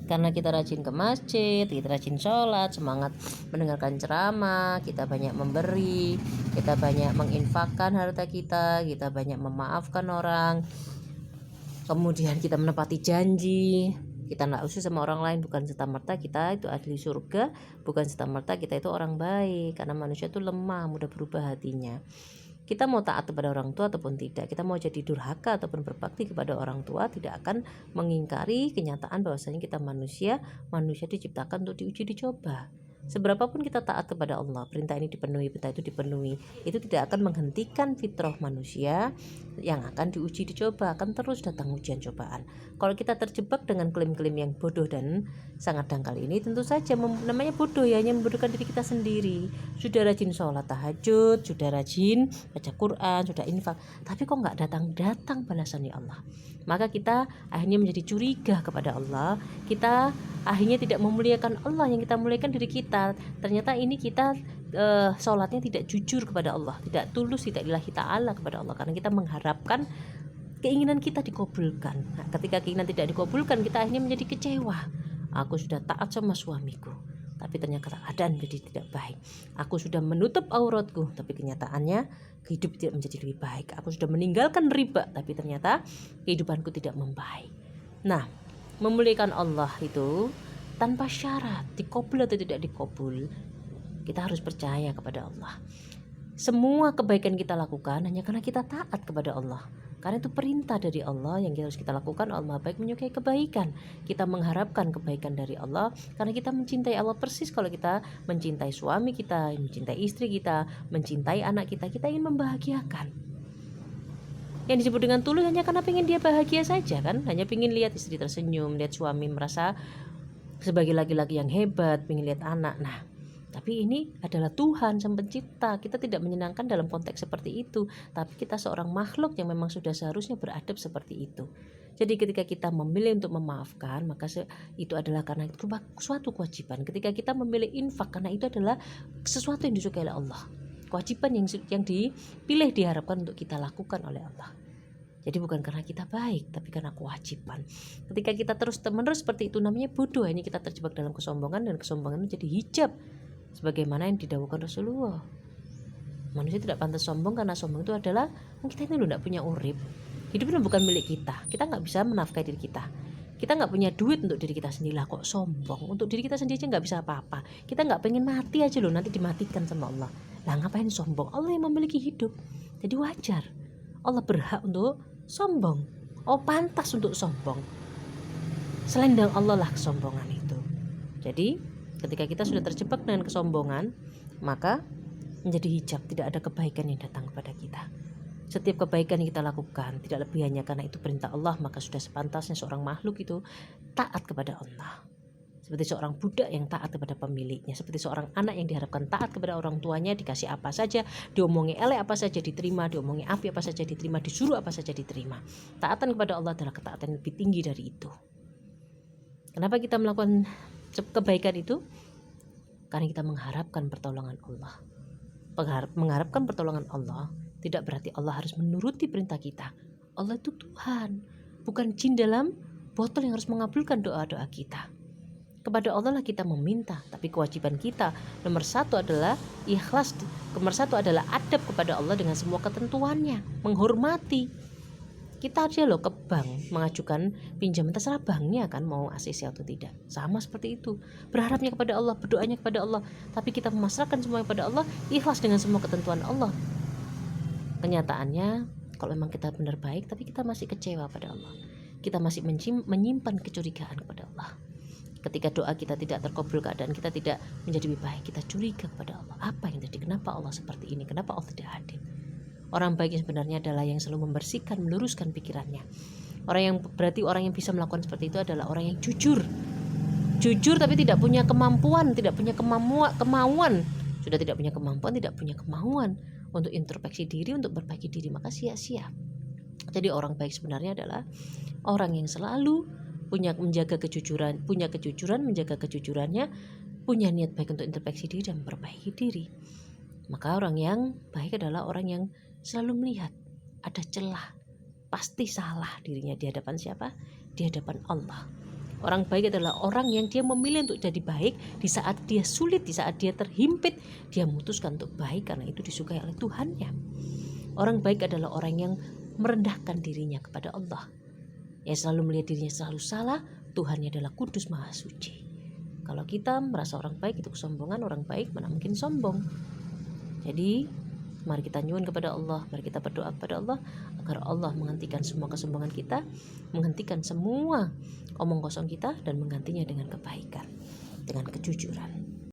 Karena kita rajin ke masjid, kita rajin sholat, semangat mendengarkan ceramah, kita banyak memberi, kita banyak menginfakkan harta kita banyak memaafkan orang, kemudian kita menepati janji, kita tidak usil sama orang lain, bukan serta-merta kita itu ahli surga, bukan serta-merta kita itu orang baik, karena manusia itu lemah, mudah berubah hatinya. Kita mau taat kepada orang tua ataupun tidak, kita mau jadi durhaka ataupun berbakti kepada orang tua, tidak akan mengingkari kenyataan bahwasanya kita manusia diciptakan untuk diuji, dicoba. Seberapapun kita taat kepada Allah, perintah ini dipenuhi, perintah itu dipenuhi, itu tidak akan menghentikan fitrah manusia yang akan diuji, dicoba, akan terus datang ujian cobaan. Kalau kita terjebak dengan klaim-klaim yang bodoh dan sangat dangkal ini, tentu saja namanya bodoh ya, hanya membodohkan diri kita sendiri. Sudah rajin sholat tahajud, sudah rajin baca Quran, sudah infak, tapi kok nggak datang balasannya Allah. Maka kita akhirnya menjadi curiga kepada Allah, kita akhirnya tidak memuliakan Allah yang kita muliakan diri kita. Ternyata ini kita sholatnya tidak jujur kepada Allah, tidak tulus, tidak lillahi ta'ala kepada Allah, karena kita mengharapkan keinginan kita dikabulkan. Nah, ketika keinginan tidak dikabulkan, kita akhirnya menjadi kecewa. Aku sudah taat sama suamiku, tapi ternyata keadaan menjadi tidak baik. Aku sudah menutup auratku, tapi kenyataannya hidup tidak menjadi lebih baik. Aku sudah meninggalkan riba, tapi ternyata kehidupanku tidak membaik. Nah, memuliakan Allah itu tanpa syarat, dikabul atau tidak dikabul, kita harus percaya kepada Allah. Semua kebaikan kita lakukan hanya karena kita taat kepada Allah, karena itu perintah dari Allah yang harus kita lakukan. Allah baik menyukai kebaikan, kita mengharapkan kebaikan dari Allah karena kita mencintai Allah persis kalau kita mencintai suami kita, mencintai istri kita, mencintai anak kita, kita ingin membahagiakan. Yang disebut dengan tulus hanya karena pengen dia bahagia saja kan, hanya pengen lihat istri tersenyum, lihat suami merasa sebagai laki-laki yang hebat, pengen lihat anak. Nah, tapi ini adalah Tuhan sang pencipta. Kita tidak menyenangkan dalam konteks seperti itu, tapi kita seorang makhluk yang memang sudah seharusnya beradab seperti itu. Jadi ketika kita memilih untuk memaafkan, maka itu adalah karena itu suatu kewajiban. Ketika kita memilih infak, karena itu adalah sesuatu yang disukai oleh Allah, kewajiban yang dipilih, diharapkan untuk kita lakukan oleh Allah. Jadi bukan karena kita baik, tapi karena kewajiban. Ketika kita terus-menerus seperti itu, namanya bodoh. Ini kita terjebak dalam kesombongan, dan kesombongan menjadi hijab, sebagaimana yang didhawuhkan Rasulullah. Manusia tidak pantas sombong, karena sombong itu adalah kita ini loh tidak punya urip. Hidup itu bukan milik kita. Kita nggak bisa menafkahi diri kita. Kita nggak punya duit untuk diri kita sendiri, lah kok sombong. Untuk diri kita sendiri aja nggak bisa apa-apa. Kita nggak pengen mati aja loh, nanti dimatikan sama Allah. Lah ngapain sombong? Allah yang memiliki hidup. Jadi wajar. Allah berhak untuk sombong. Oh pantas untuk sombong. Selendang Allah lah kesombongan itu. Jadi ketika kita sudah terjebak dengan kesombongan, maka menjadi hijab, tidak ada kebaikan yang datang kepada kita. Setiap kebaikan yang kita lakukan tidak lebih hanya karena itu perintah Allah, maka sudah sepantasnya seorang makhluk itu taat kepada Allah. Seperti seorang budak yang taat kepada pemiliknya, seperti seorang anak yang diharapkan taat kepada orang tuanya, dikasih apa saja, diomongi elek apa saja diterima, diomongi api apa saja diterima, disuruh apa saja diterima. Taatan kepada Allah adalah ketaatan yang lebih tinggi dari itu. Kenapa kita melakukan kebaikan itu? Karena kita mengharapkan pertolongan Allah. Mengharapkan pertolongan Allah tidak berarti Allah harus menuruti perintah kita. Allah itu Tuhan, bukan jin dalam botol yang harus mengabulkan doa-doa kita. Kepada Allah lah kita meminta, tapi kewajiban kita nomor satu adalah ikhlas, nomor satu adalah adab kepada Allah dengan semua ketentuannya, menghormati. Kita aja loh ke bank mengajukan pinjaman, terserah banknya kan mau ACC atau tidak, sama seperti itu. Berharapnya kepada Allah, berdoanya kepada Allah, tapi kita memasrahkan semuanya kepada Allah, ikhlas dengan semua ketentuan Allah. Kenyataannya kalau memang kita benar baik, tapi kita masih kecewa pada Allah, kita masih menyimpan kecurigaan kepada Allah. Ketika doa kita tidak terkabul, keadaan kita tidak menjadi lebih baik, kita curiga kepada Allah. Apa yang terjadi? Kenapa Allah seperti ini? Kenapa Allah tidak hadir? Orang baik yang sebenarnya adalah yang selalu membersihkan, meluruskan pikirannya. Orang yang bisa melakukan seperti itu adalah orang yang jujur tapi tidak punya kemampuan, kemauan. Sudah tidak punya kemampuan, tidak punya kemauan untuk introspeksi diri, untuk berbaiki diri, maka sia-sia. Jadi orang baik sebenarnya adalah orang yang selalu menjaga kejujuran, menjaga kejujurannya, punya niat baik untuk introspeksi diri dan memperbaiki diri. Maka orang yang baik adalah orang yang selalu melihat ada celah, pasti salah dirinya di hadapan siapa? Di hadapan Allah. Orang baik adalah orang yang dia memilih untuk jadi baik di saat dia sulit, di saat dia terhimpit, dia memutuskan untuk baik karena itu disukai oleh Tuhannya. Orang baik adalah orang yang merendahkan dirinya kepada Allah, yang selalu melihat dirinya selalu salah. Tuhannya adalah kudus maha suci. Kalau kita merasa orang baik itu kesombongan, orang baik mana mungkin sombong. Jadi mari kita nyuwun kepada Allah, mari kita berdoa kepada Allah agar Allah menghentikan semua kesombongan kita, menghentikan semua omong kosong kita, dan menggantinya dengan kebaikan, dengan kejujuran.